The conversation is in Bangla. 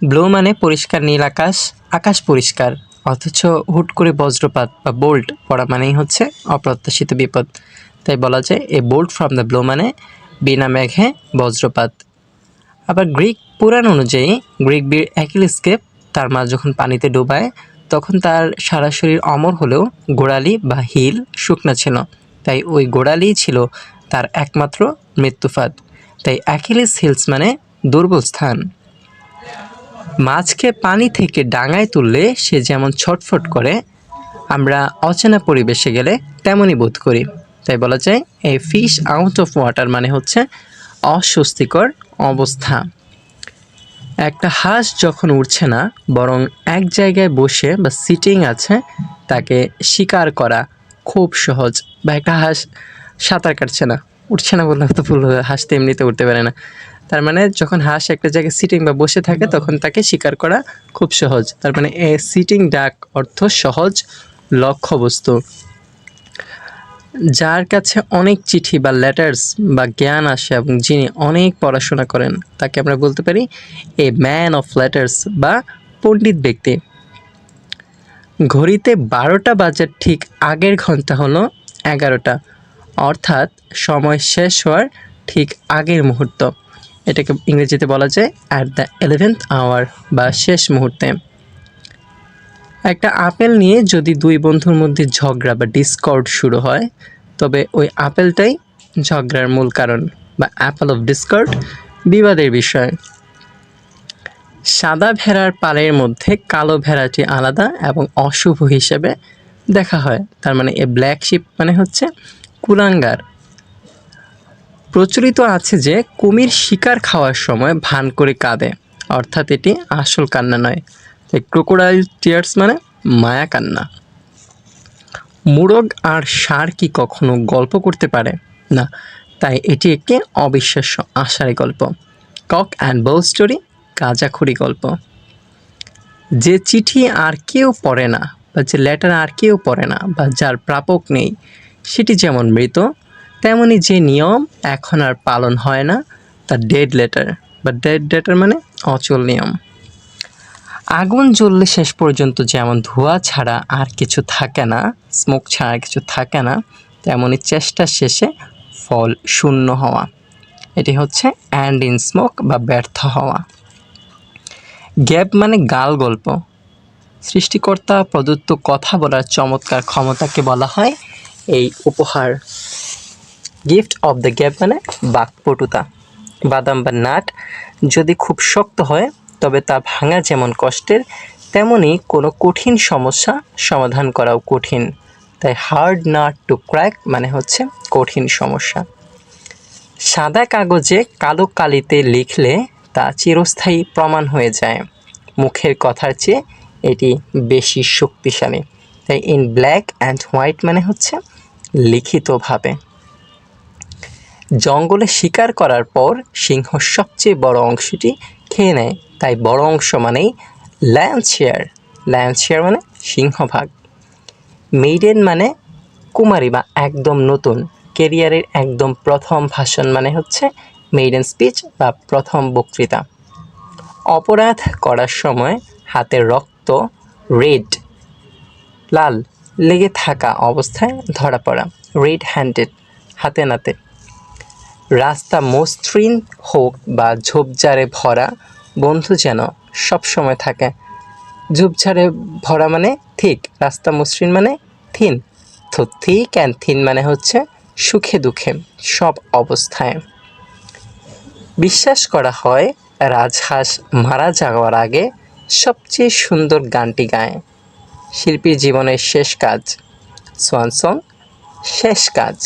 ব্লু মানে পরিষ্কার নীল আকাশ, আকাশ পরিষ্কার, অথচ হুট করে বজ্রপাত বা বোল্ট পড়া মানেই হচ্ছে অপ্রত্যাশিত বিপদ। তাই বলা যায় a bolt from the blue মানে বিনা মেঘে বজ্রপাত। আবার গ্রিক পুরাণ অনুযায়ী গ্রিক বীর অ্যাকিলিসকে তার মা যখন পানিতে ডোবায় তখন তার সারা শরীর অমর হলেও গোড়ালি বা হিল শুকনা ছিল, তাই ওই গোড়ালিই ছিল তার একমাত্র মৃত্যুফাত। তাই অ্যাকিলিস হিলস মানে দুর্বল স্থান। মাছকে পানি থেকে ডাঙায় তুললে সে যেমন ছটফট করে, আমরা অচেনা পরিবেশে গেলে তেমনই বোধ করি। তাই বলা যায় এই ফিশ আউট অফ ওয়াটার মানে হচ্ছে অস্বস্তিকর অবস্থা। একটা হাঁস যখন উড়ছে না বরং এক জায়গায় বসে বা সিটিং আছে, তাকে শিকার করা খুব সহজ। বা একটা হাঁস সাঁতার কাটছে না, উঠছে না বললে তো ভুল হবে, হাঁস তো এমনিতে উঠতে পারে না। তার মানে যখন হাঁস একটা জায়গায় সিটিং বা বসে থাকে তখন তাকে শিকার করা খুব সহজ। তার মানে এ সিটিং ডাক অর্থ সহজ লক্ষ্যবস্তু। যার কাছে অনেক চিঠি বা লেটার্স বা জ্ঞান আসে এবং যিনি অনেক পড়াশোনা করেন তাকে আমরা বলতে পারি এ ম্যান অফ লেটার্স বা পণ্ডিত ব্যক্তি। ঘড়িতে 12টা বাজার ঠিক আগের ঘন্টা হলো 11টা, অর্থাৎ সময় শেষ হওয়ার ঠিক আগের মুহূর্ত। এটাকে ইংরেজিতে বলা যায় অ্যাট দ্য 11th আওয়ার বা শেষ মুহূর্তে। একটা আপেল নিয়ে যদি দুই বন্ধুর মধ্যে ঝগড়া বা ডিসকর্ড শুরু হয়, তবে ওই আপেলটাই ঝগড়ার মূল কারণ বা অ্যাপল অফ ডিসকর্ড, বিবাদের বিষয়। সাদা ভেড়ার পালের মধ্যে কালো ভেড়াটি আলাদা এবং অশুভ হিসেবে দেখা হয়। তার মানে এ ব্ল্যাক শিপ মানে হচ্ছে কুলাঙ্গার। প্রচলিত আছে যে কুমির শিকার খাওয়ার সময় ভান করে কাঁদে, অর্থাৎ এটি আসল কান্না নয়। তাই ক্রোকোডাইল টিয়ার্স মানে মায়া কান্না। মোরগ আর ষাঁড় কি কখনো গল্প করতে পারে না, তাই এটি একটি অবিশ্বাস্য আশার গল্প। কক অ্যান্ড বল স্টোরি, গাঁজাখুরি গল্প। যে চিঠি আর কেউ পড়ে না বা যে লেটার আর কেউ পড়ে না বা যার প্রাপক নেই, সেটি যেমন মৃত, তেমনি যে নিয়ম এখন আর পালন হয় না তা ডেড লেটার বা ডেড লেটার মানে অচল নিয়ম। আগুন জ্বললে শেষ পর্যন্ত যেমন ধোঁয়া ছাড়া আর কিছু থাকে না, স্মোক ছাড়া কিছু থাকে না, তেমনি চেষ্টা শেষে ফল শূন্য হওয়া। এটি হচ্ছে অ্যান্ড ইন স্মোক বা ব্যর্থ হওয়া। গ্যাপ মানে গাল গল্প। সৃষ্টিকর্তা প্রদত্ত কথা বলার চমৎকার ক্ষমতাকে বলা হয় এই উপহার। গিফট অফ দ্য গ্যাপ মানে বাকপটুতা। বাদাম বা নাট যদি খুব শক্ত হয় তবে তা ভাঙা যেমন কষ্টের, তেমনি কোনো কঠিন সমস্যা সমাধান করাও কঠিন। তাই হার্ড নাট টু ক্র্যাক মানে হচ্ছে কঠিন সমস্যা। সাদা কাগজে কালো কালিতে লিখলে তা চিরস্থায়ী প্রমাণ হয়ে যায়। মুখের কথার চেয়ে এটি বেশি শক্তিশালী। তাই ইন ব্ল্যাক অ্যান্ড হোয়াইট মানে হচ্ছে লিখিতভাবে। জঙ্গলে শিকার করার পর সিংহ সবচেয়ে বড় অংশটি খেয়ে নেয়, তাই বড় অংশ মানেই লায়ন শেয়ার। লায়ন শেয়ার মানে সিংহভাগ। মেইডেন মানে কুমারী বা একদম নতুন। কেরিয়ারের একদম প্রথম ভাষণ মানে হচ্ছে মেইডেন স্পিচ বা প্রথম বক্তৃতা। অপরাধ করার সময় হাতের রক্ত রেড লাল লেগে থাকা অবস্থায় ধরা পড়া, রেড হ্যান্ডেড, হাতে নাতে। রাস্তা মসৃণ হোক বা ঝোপঝাড়ে ভরা, বন্ধু যেন সবসময় থাকে। ঝোপঝাড়ে ভরা মানে ঠিক, রাস্তা মসৃণ মানে থিন। তো থিক অ্যান্ড থিন মানে হচ্ছে সুখে দুঃখে সব অবস্থায়। বিশ্বাস করা হয় রাজহাঁস মারা যাওয়ার আগে সবচেয়ে সুন্দর গানটি গায়। শিল্পীর জীবনের শেষ কাজ, সোয়ান সং, শেষ কাজ।